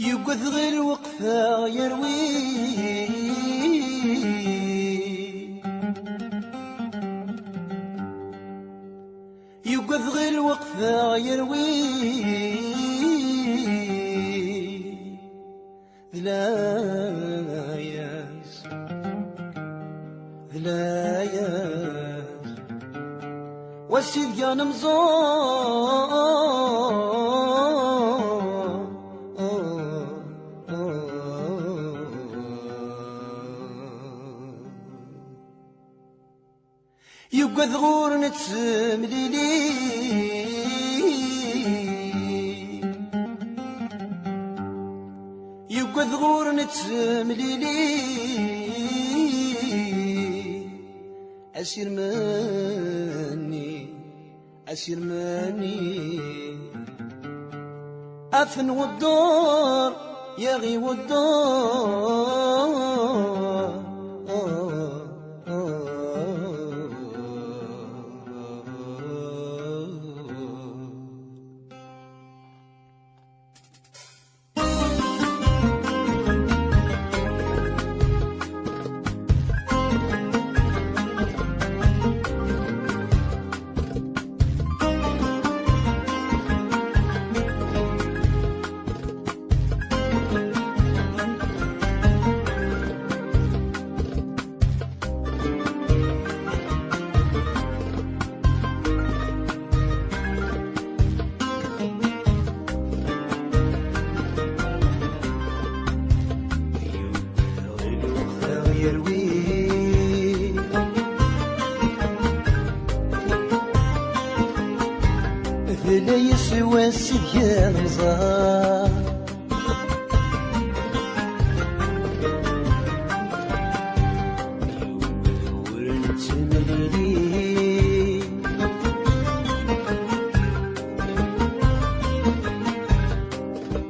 يقذ غير الوقفة يروي يقذ غير الوقفة يروي ذلاياس والسيد كان يقذ غور نتسمليلي يقذ غور نتسمليلي أسير ماني أفن والدور يغي والدور لا يسوى السيان مزار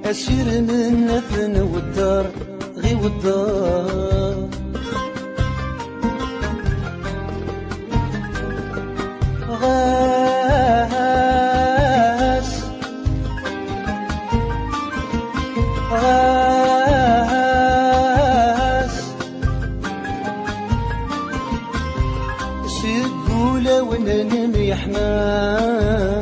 أسير من نثن والدار غي والدار سيدولة وننم يحمال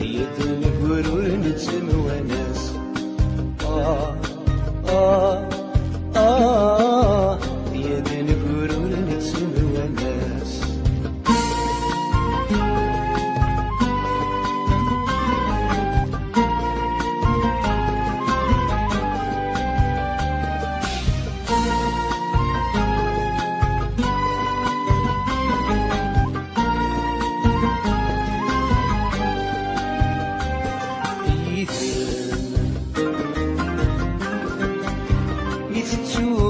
يدن قرور نتسم وناس يدن قرور نتسم وناس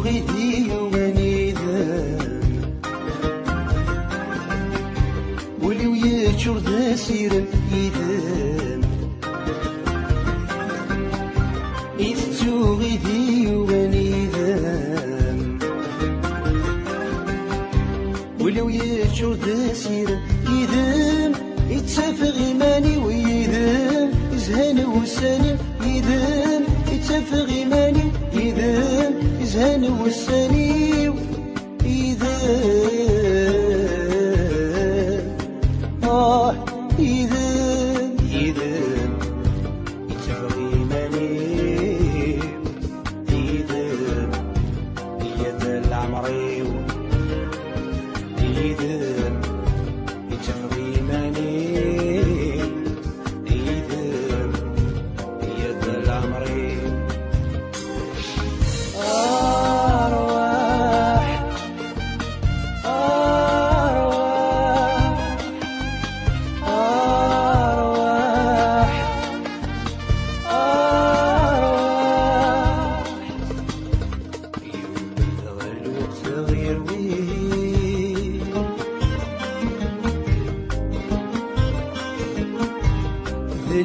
غيدي ومنيذان ولي ويتشور ذا سيرا إيذان يتسو غيدي ومنيذان ولي ويتشور ذا سيرا إيذان يتسافغ إيماني ويذان يزهان وساني إيذان يتسافغ إيماني إيذان يزهان والسني إذا إذا يتفق إيماني إذا يد العمري إذا يتفق إيماني إذا يد العمري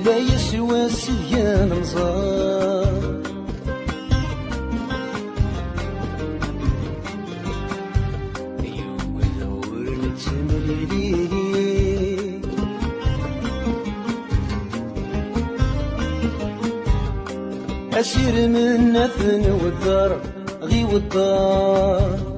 لا يسوى السيان مزار يقذور نتسمليلي أسير من نثن والدار غي والدار